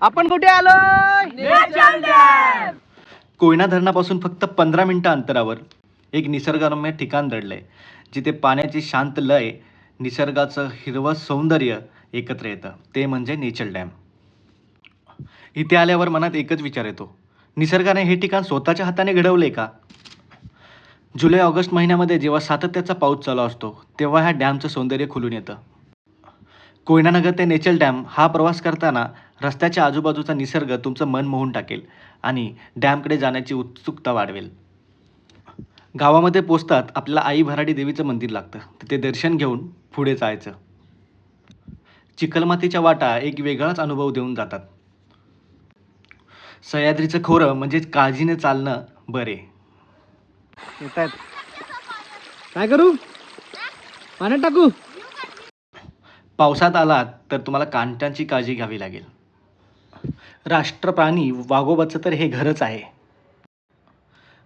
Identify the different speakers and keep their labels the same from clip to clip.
Speaker 1: आपण कुठे आलोय?
Speaker 2: Nature dam.
Speaker 1: कोयना धरणापासून फक्त 15 मिनिटं अंतरावर एक निसर्गरम्य ठिकाण दडलंय, जिथे पाण्याची शांत लय, निसर्गाचं हिरवं सौंदर्य एकत्र येतं. ते म्हणजे नेचर डॅम. इथे आल्यावर मनात एकच विचार येतो, निसर्गाने हे ठिकाण स्वतःच्या हाताने घडवले का? जुलै ऑगस्ट महिन्यामध्ये जेव्हा सातत्याचा पाऊस चालू असतो, तेव्हा ह्या डॅमचं सौंदर्य खुलून येतं. कोयनानगर ते नेचर डॅम हा प्रवास करताना रस्त्याच्या आजूबाजूचा निसर्ग तुमचं मन मोहून टाकेल आणि डॅमकडे जाण्याची उत्सुकता वाढवेल. गावामध्ये पोचतात आपल्याला आई भराडी देवीचं मंदिर लागतं. तिथे दर्शन घेऊन पुढे जायचं. चिखलमातीच्या वाटा एक वेगळाच अनुभव देऊन जातात. सह्याद्रीचं खोरं म्हणजेच काळजीने चालणं बरे. येतायत. काय करू? पाण्यात टाकू? पावसात आलात तर तुम्हाला कांटांची काळजी घ्यावी लागेल. राष्ट्रप्राणी वाघोबाचं तर हे घरच आहे.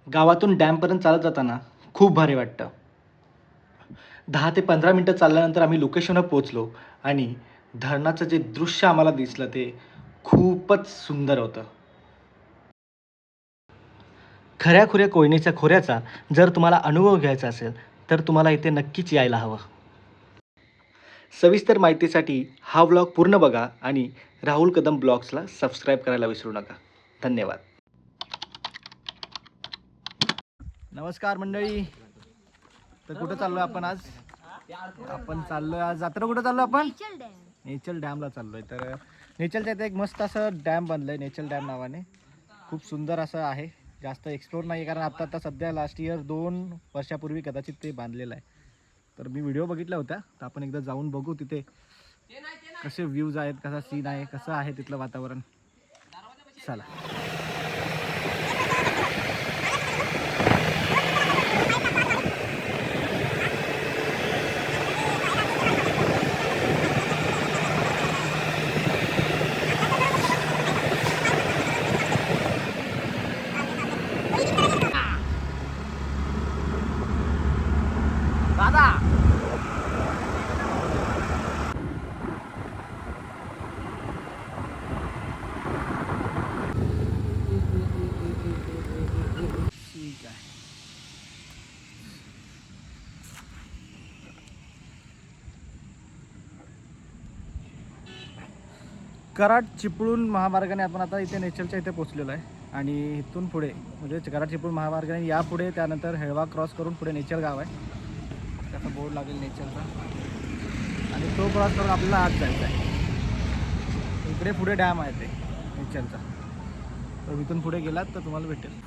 Speaker 1: गावातून डॅमपर्यंत चालत जाताना खूप भारी वाटतं. 10 ते 15 मिनटं चालल्यानंतर आम्ही लोकेशनवर पोचलो आणि धरणाचं जे दृश्य आम्हाला दिसलं ते खूपच सुंदर होतं. खऱ्याखुऱ्या कोयनेच्या खोऱ्याचा जर तुम्हाला अनुभव घ्यायचा असेल तर तुम्हाला इथे नक्कीच यायला हवं. सविस्तर माहितीसाठी हा व्लॉग पूर्ण बघा आणि राहुल कदम ब्लॉग्सला सबस्क्राईब करायला विसरू नका. धन्यवाद. नमस्कार मंडळी. तर कुठं चाललोय आपण आज? आपण चाललोय आज जत्रा. कुठं चाललोय आपण? नेचर डॅमला चाललोय. तर नेचरच्या इथे एक मस्त असं डॅम बनलंय, नेचर डॅम नावाने. खूप सुंदर असं आहे. जास्त एक्सप्लोर नाही कारण आता सध्या लास्ट इयर 2 वर्षापूर्वी कदाचित ते बांधलेलं आहे. तर मी व्हिडिओ बघितल्या होत्या. तर आपण एकदा जाऊन बघू तिथे कसे व्ह्यूज आहेत, कसा सीन आहे, कसं आहे तिथलं वातावरण. चला. दादा ठीक आहे. कराड चिपळूण महामार्गाने आपण आता इथे नेचरच्या इथे पोहोचलेलो आहे. आणि इथून पुढे म्हणजे कराड चिपळूण महामार्गाने यापुढे त्यानंतर हेळवा क्रॉस करून पुढे नेचर गाव आहे. त्याचा बोर्ड लागेल नेचरचा आणि तो क्रॉस करून आपल्याला आत जायचं आहे. इकडे पुढे डॅम आहे ते नेचरचा. तर इथून पुढे गेलात तर तुम्हाला भेटेल.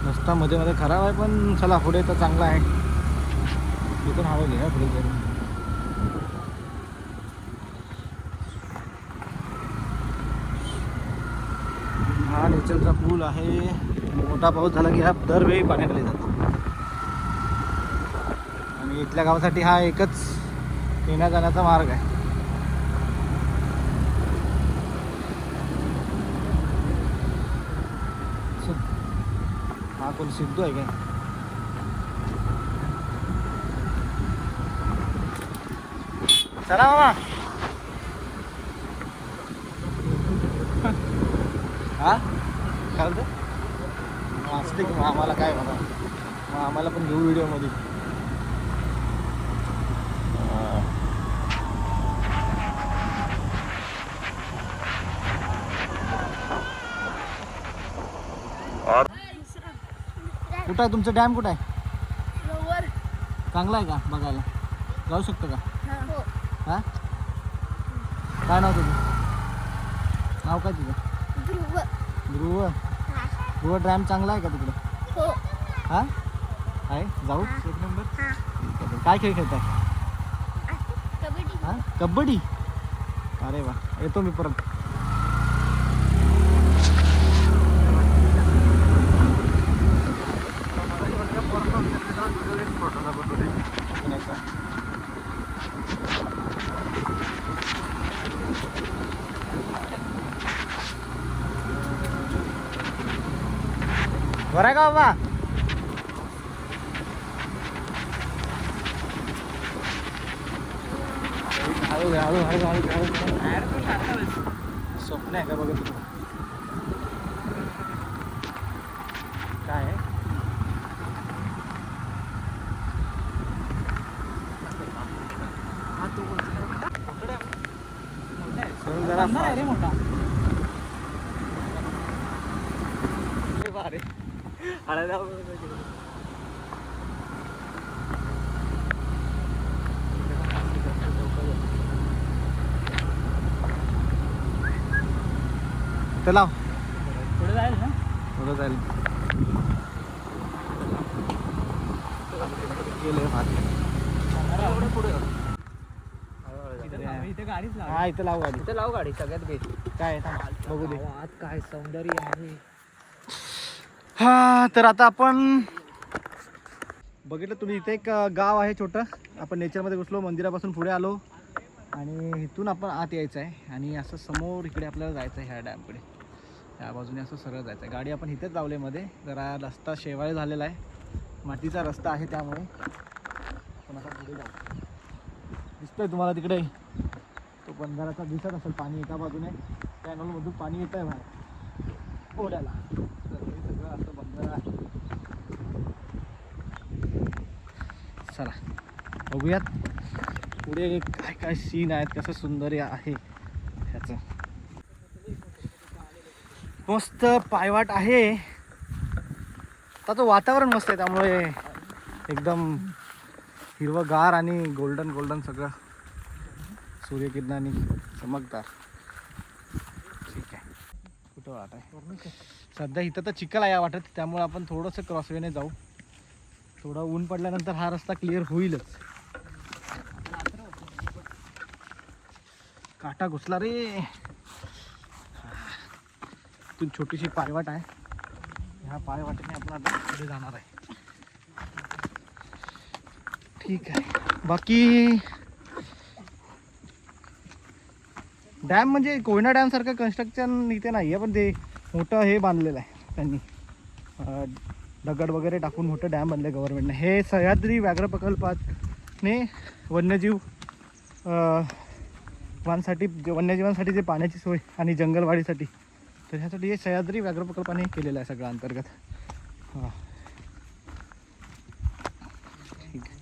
Speaker 1: रस्ता मध्ये मध्ये खराब आहे पण चला पुढे तर चांगला आहे. इथून हवं घ्या पुढे जाऊन. हा नेचरचा पूल आहे. मोठा पाऊस झाला की हा दरवेळी पाण्याखाली जातो. आणि इथल्या गावासाठी हा एकच येण्या जाण्याचा मार्ग आहे. हा कोण सिद्धू आहे काय? चला मामा. हा काय बोलतो? असते की आम्हाला काय म्हणा, मग आम्हाला पण घेऊ व्हिडिओमध्ये. कुठं आहे तुमचं डॅम? कुठं आहे? चांगला आहे का बघायला? जाऊ शकतो का? हां काय नाव तुझं? नाव काय तुझं? ध्रुव. ध्रुव डॅम चांगला आहे का तिकडं? हां आहे. जाऊ एक नंबर. काय खेळ खेळताय? हां कबड्डी. अरे वा, येतो मी परत. बरं आहे का बाबा? स्वप्न आहे का बघा तुम्ही काय आहे? जरा चला
Speaker 2: पुढे जाईल ना.
Speaker 1: पुढं जाईल गेले
Speaker 2: इथे गाडीच लाव.
Speaker 1: हा इथं लावू गाडी.
Speaker 2: इथे लाव गाडी सगळ्यात बेस्ट.
Speaker 1: काय आहे? बघू दे.
Speaker 2: आज काय सौंदर्य आहे.
Speaker 1: हा तर आता आपण बघितलं तुम्ही इथे एक गाव आहे छोटं. आपण नेचरमध्ये घुसलो, मंदिरापासून पुढे आलो आणि इथून आपण आत यायचं आहे आणि असं समोर इकडे आपल्याला जायचं आहे ह्या डॅमकडे. ह्या बाजूने असं सरळ जायचं आहे. गाडी आपण इथेच लावले मध्ये. जरा रस्ता शेवाळ झालेला आहे, मातीचा रस्ता आहे, त्यामुळे आपण आता पुढे जाऊ. दिसतोय तुम्हाला तिकडे तो बंधाराचा दिसत असेल पाणी एका बाजूने. कॅनॉलमधून पाणी येत आहे बाहेर ओढ्याला. तर हे सगळं असं बंधारा आहे. चला बघूयात पुढे काय काय सीन आहेत, कसं सुंदर आहे ह्याचं. मस्त पायवाट आहे. त्याचं वातावरण मस्त आहे, त्यामुळे एकदम हिरवंगार आणि गोल्डन गोल्डन सगळं सूर्यकिरणांनी चमकदार. ठीक आहे. कुठं वाट आहे सध्या? इथं तर चिखल आहे या वाटत, त्यामुळे आपण थोडंसं क्रॉसवेने जाऊ. थोडा ऊन पडल्यानंतर हा रस्ता क्लिअर होईलच. काटा घुसला रे. इथून छोटीशी पायवाट आहे. ह्या पायवाटेने आपण आता पुढे जाणार आहे. ठीक आहे. बाकी डॅम म्हणजे कोयना डॅम सारखं कन्स्ट्रक्शन इथे नाही आहे, पण ते मोठं हे बांधलेलं आहे त्यांनी. दगड वगैरे टाकून मोठं डॅम बांधलं आहे गव्हर्नमेंटने. हे सह्याद्री व्याघ्र प्रकल्पाने वन्यजीव वन्यजीवांसाठी जे पाण्याची सोय आणि जंगलवाढीसाठी, तर ह्यासाठी हे सह्याद्री व्याघ्र प्रकल्पाने केलेलं आहे सगळं अंतर्गत. हां ठीक आहे.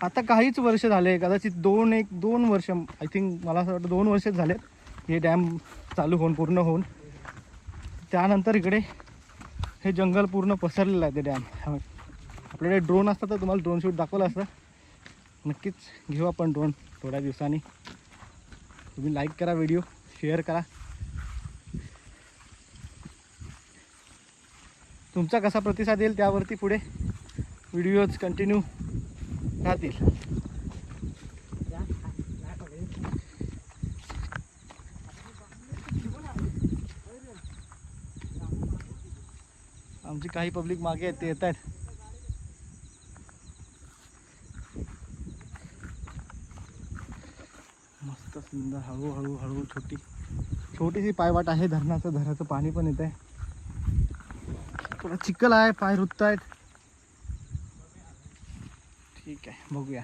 Speaker 1: आता काहीच वर्ष झाले, कदाचित दोन वर्ष, आय थिंक, मला असं वाटतं 2 वर्षच झालेत हे डॅम चालू होऊन, पूर्ण होऊन. त्यानंतर इकडे हे जंगल पूर्ण पसरलेलं आहे ते डॅम. आपल्याकडे ड्रोन असतं तर तुम्हाला ड्रोन शूट दाखवलं असतं. नक्कीच घेऊ आपण ड्रोन थोड्या दिवसांनी. तुम्ही लाईक करा, व्हिडिओ शेअर करा. तुमचा कसा प्रतिसाद येईल त्यावरती पुढे व्हिडिओज कंटिन्यू राहतील. आमची काही पब्लिक मागे आहेत, ते येत आहेत. मस्त सुंदर हळूहळू हळू छोटीशी पायवाट आहे. धराचं पाणी पण येत आहे. थोडा चिखल आहे, पाय रुतत आहेत. ठीक आहे, बघूया.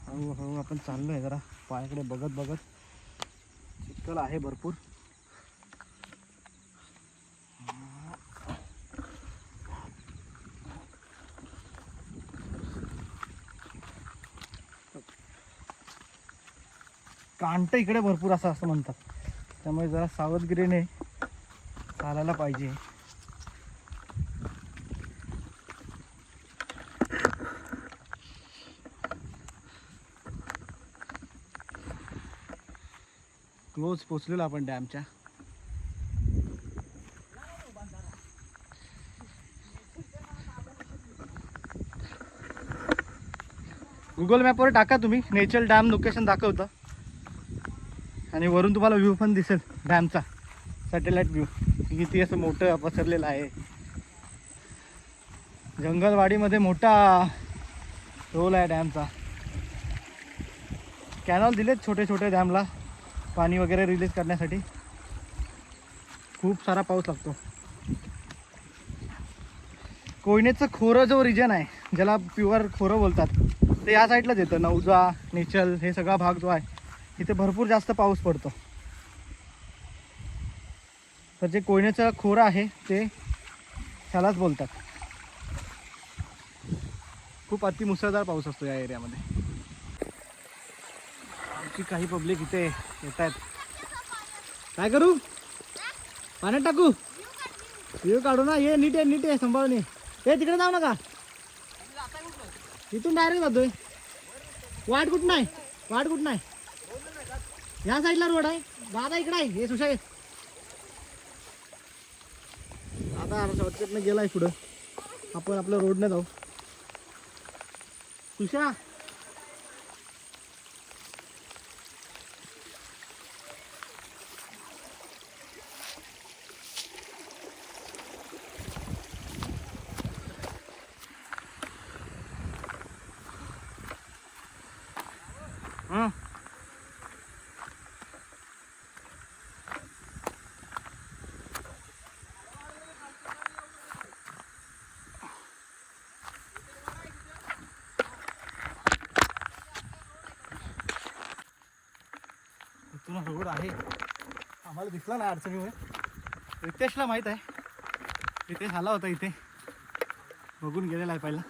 Speaker 1: हळूहळू आपण चाललो आहे. जरा पायाकडे बघत चिखल आहे भरपूर. कांट इकडे भरपूर असं म्हणतात, त्यामुळे जरा सावधगिरीने चालायला पाहिजे. क्लोज पोचलेलो आपण डॅमच्या. गुगल मॅपवर टाका तुम्ही, नेचर डॅम लोकेशन दाखवतं आणि वरून तुम्हाला व्ह्यू पण दिसेल डॅमचा.
Speaker 3: सॅटेलाइट व्ह्यू किती असं मोठं पसरलेलं आहे. जंगलवाडीमध्ये मोठा रोल आहे डॅमचा. कॅनॉल दिलेत छोटे छोटे डॅमला पाणी वगैरे रिलीज करण्यासाठी. खूप सारा पाऊस लागतो. कोयनेचं खोरं जो रिजन आहे, ज्याला प्युअर खोरं बोलतात, ते या साईडलाच येतं. नवजा, नेचल हे सगळा भाग जो आहे इथे भरपूर जास्त पाऊस पडतो. तर जे कोयनेचं खोरं आहे ते ह्यालाच बोलतात. खूप अतिमुसळधार पाऊस असतो या एरियामध्ये. आमची काही पब्लिक इथे येत आहेत. काय करू? पाण्यात टाकू? व्ह्यू काढू ना. ये नीट आहे सांभाळून ये. तिकडे जाऊ नका. इथून डायरेक्ट जातोय. वाट कुठं नाही? या साईडला रोड आहे. दादा इकडे आहे. हे सुशा आता शॉर्टकटनं गेलाय पुढं. आपण आपल्या रोडने जाऊ. सुशा हां इथून रोड आहे. आम्हाला दिसला नाही अडचणीमुळे. रितेशला माहीत आहे. रितेश आला होता इथे, बघून गेलेला आहे पहिला.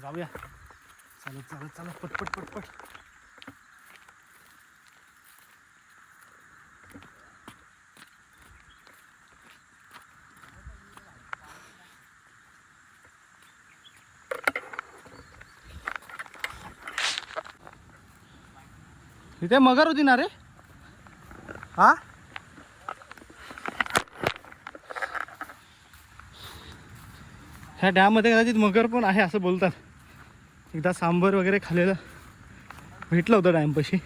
Speaker 3: जाऊया चालत पटपट. इथे मगर होती ना रे? हा ह्या डॅममध्ये कदाचित मगर पण आहे असं बोलतात. एकदा सांबर वगैरे खाल्लेलं भेटलं होतं डॅमपाशी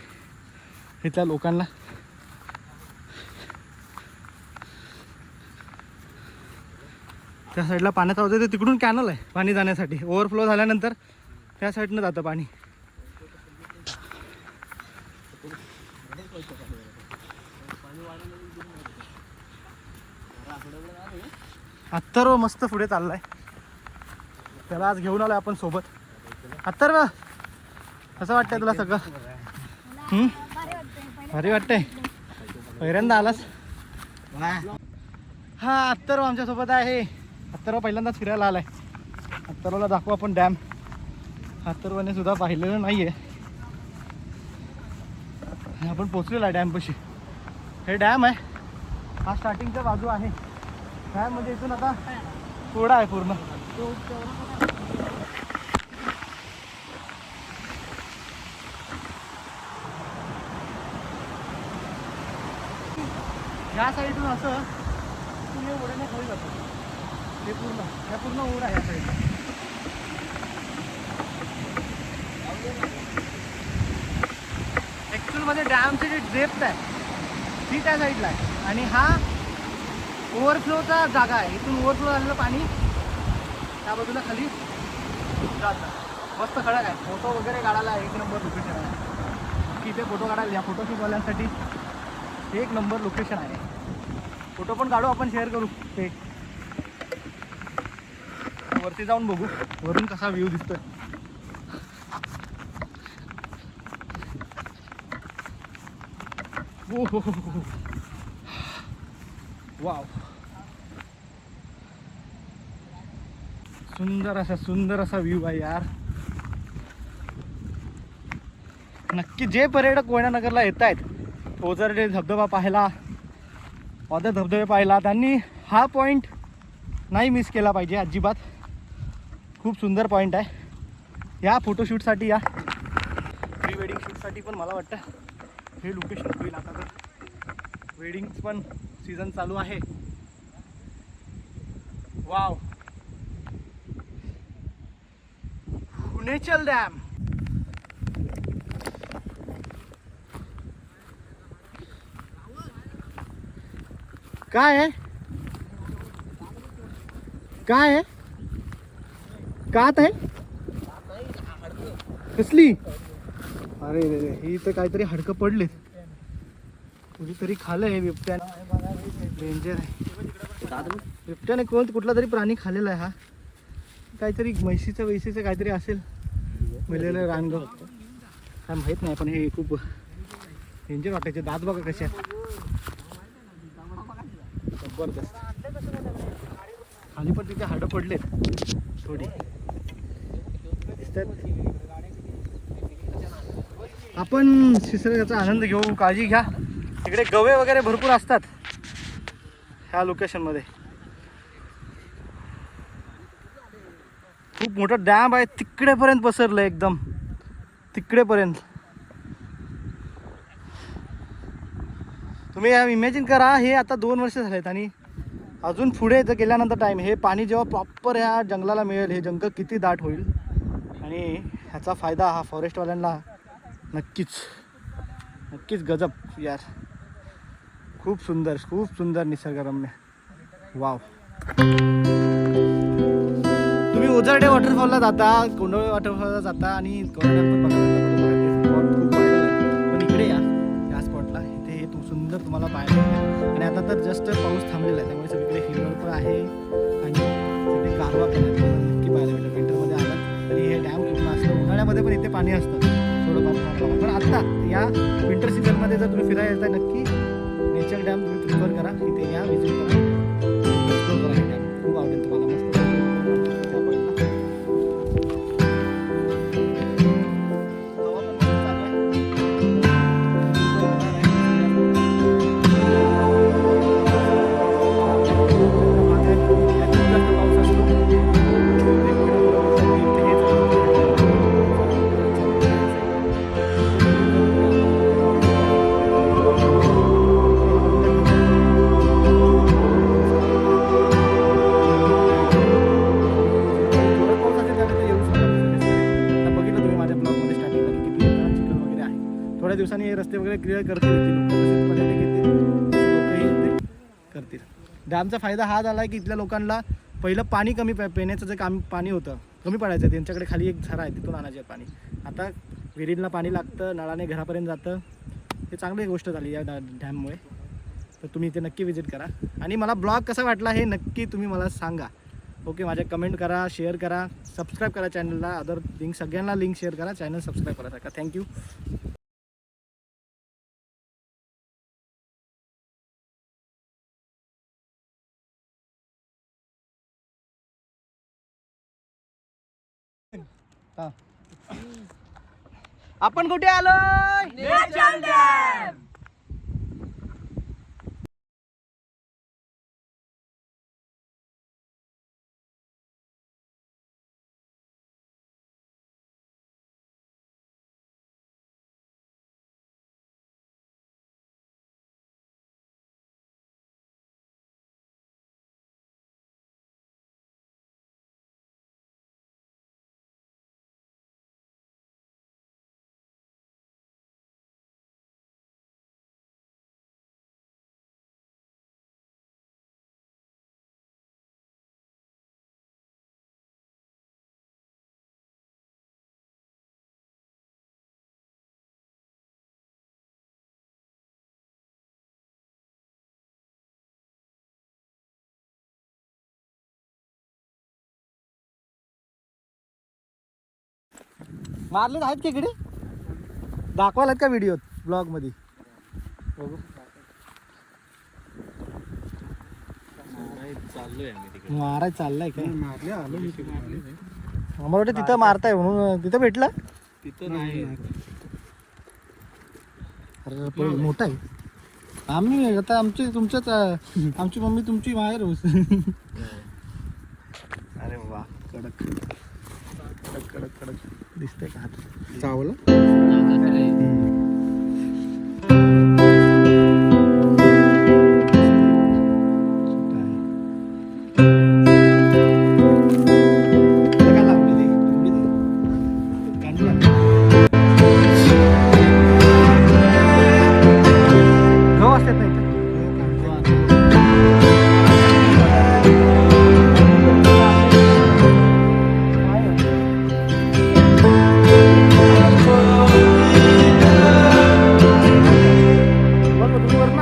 Speaker 3: इथल्या लोकांना. त्या साईडला पाण्याचा होतं ते तिकडून कॅनल आहे पाणी जाण्यासाठी. ओव्हरफ्लो झाल्यानंतर त्या साईडनं जातं पाणी. अत्तर्व मस्त पुढे चाललाय. त्याला आज घेऊन आलोय आपण सोबत. अत्तर्व कसं वाटतंय तुला सगळं? भारी वाटतंय. पहिल्यांदा आलास? हा अत्तर्व आमच्यासोबत आहे. अत्तर्व पहिल्यांदाच फिरायला आलाय. अत्तर्वला दाखवू आपण डॅम. अत्तर्वने सुद्धा पाहिलेलं नाहीये. आपण पोचलेलो आहे डॅमपाशी. हे डॅम आहे. हा स्टार्टिंगचा बाजू आहे. डॅम म्हणजे इथून आता थोडा आहे पूर्ण. या साईडून असं तुम्ही ओढ्याने खाली जातो. हे पूर्ण ओढ आहे या साईडला. ॲक्च्युअलमध्ये डॅमची जी डेप्थ आहे ती त्या साईडला आहे आणि हा ओव्हरफ्लोचा जागा आहे. इथून ओव्हरफ्लो झालेलं पाणी त्या बाजूला खाली जातं. मस्त खडक आहे. फोटो वगैरे काढायला एक नंबर लोकेशन आहे. की इथे फोटो काढायला या फोटोशूटवाल्यांसाठी एक नंबर लोकेशन आहे. फोटो पण काढू आपण, शेअर करू ते. वरती जाऊन बघू वरून कसा व्ह्यू दिसतोय. ओ हो हो वाव. सुंदर असा व्ह्यू आहे यार. नक्की जे पर्यटक कोयनानगरला येत आहेत ओझरडे धबधबा पाहायला, ऑदर धबधबे पाहायला, त्यांनी हा पॉईंट नाही मिस केला पाहिजे अजिबात. खूप सुंदर पॉईंट आहे. या फोटोशूटसाठी, या प्री वेडिंग शूटसाठी पण मला वाटतं हे लोकेशन होईल. आता तर वेडिंग्स पण सीझन चालू आहे. वाव. नेचल डॅम. काय आहे काय आहे कात आहे कसली अरे रे रे ही तर काहीतरी हाडकं पडलेत कुठेतरी खाल्लं हे बिबट्याने डेंजर आहे बिबट्याने कुठला तरी प्राणी खाल्लेला आहे हा काहीतरी म्हैशीचं काहीतरी असेल मेलेलं रानगाव काय माहीत नाही पण हे खूप डेंजर वाटायचे दात बघा कसे आहेत जबरदस्त खाली पण तिथे हाडं पडलेत थोडी दिसतात आपण निसर्गाचा आनंद घेऊ काळजी घ्या इकडे गवे वगैरे भरपूर असतात ह्या लोकेशनमध्ये खूप मोठा डॅम आहे तिकडेपर्यंत पसरलं एकदम तिकडेपर्यंत तुम्ही इमॅजिन करा हे आता 2 वर्ष झालेत आणि अजून पुढे जर गेल्यानंतर टाईम हे पाणी जेव्हा प्रॉपर ह्या जंगलाला मिळेल हे जंगल किती दाट होईल आणि ह्याचा फायदा हा फॉरेस्टवाल्यांना नक्कीच गजब यार खूप सुंदर निसर्गरम्य वाव तुम्ही ओझरडे वॉटरफॉलला जाता कोंडोळे वॉटरफॉलला जाता आणि पण इकडे या स्पॉटला इथे हे सुंदर तुम्हाला पाहायला मिळेल आणि आता तर जस्ट पाऊस थांबलेला आहे त्यामुळे सगळीकडे हिरवळ पण आहे आणि सगळे गारवा पण आहे नक्की पाहायला मिळेल विंटरमध्ये आलात तरी हे डॅम पूर्ण असतं उन्हाळ्यामध्ये पण इथे पाणी असतं थोडंफार पण आत्ता या विंटर सीझनमध्ये जर तुम्ही फिरायला येता नक्की नेचर डॅम तुम्ही प्रिफर करा इथे या विजिट करा एक्सप्लोर करा हे डॅम खूप आवडेल तुम्हाला मस्त त्या पॉईंटला हवा पण मस्त थोड्या दिवसांनी हे रस्ते वगैरे क्लिअर करतील लोक पर्यटक येतील लोकही करतील डॅमचा फायदा हा झाला आहे की इथल्या लोकांना पहिलं पाणी कमी पिण्याचं जे पाणी होतं कमी पडायचं त्यांच्याकडे खाली एक झरा आहे तिथून आणायचं पाणी आता विहिरीला पाणी लागतं नळाने घरापर्यंत जातं हे चांगली गोष्ट झाली या डॅममुळे तर तुम्ही इथे नक्की विजिट करा आणि मला ब्लॉग कसा वाटला हे नक्की तुम्ही मला सांगा ओके माझ्या कमेंट करा शेअर करा सबस्क्राईब करा चॅनलला अदर लिंक सगळ्यांना लिंक शेअर करा चॅनल सबस्क्राईब करा थँक्यू आपण कुठे आलोय मारले आहेत की इकडे दाखवायला का व्हिडिओत ब्लॉग मध्ये बघू माराय चाललाय काय मारले आलो मला वाटतं तिथं मारताय म्हणून तिथं भेटलं
Speaker 2: तिथं नाही
Speaker 3: अरे मोठा आहे आम्ही आता तुमच्याच आमची मम्मी तुमची बाहेर अरे वा कडक कडक कडक कडक दिसतंय का हात चावलं गहू असतात नाही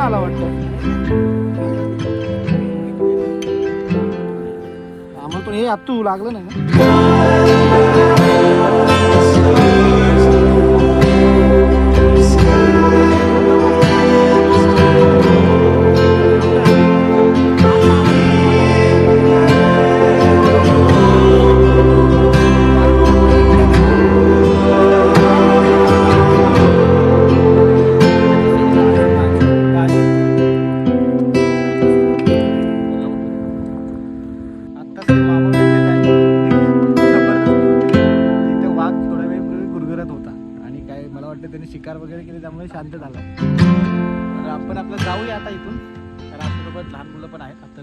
Speaker 3: आला वाटतं. आम्हाला पण हे आत्तू लागलं नाही ना. आत्ताच ते मामा भेटले त्यांनी जबरदस्त इथे वाघ थोड्या वेळपूर्वी गुरगुरत होता आणि काय मला वाटतं त्यांनी शिकार वगैरे केली त्यामुळे शांत झाला. तर आपण आपलं जाऊया आता इथून, कारण आपल्यासोबत लहान मुलं पण आहेत. तर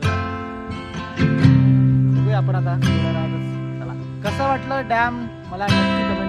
Speaker 3: बघूया आपण आता थोड्या वेळातच. चला, कसं वाटलं डॅम मला नक्की कमेंट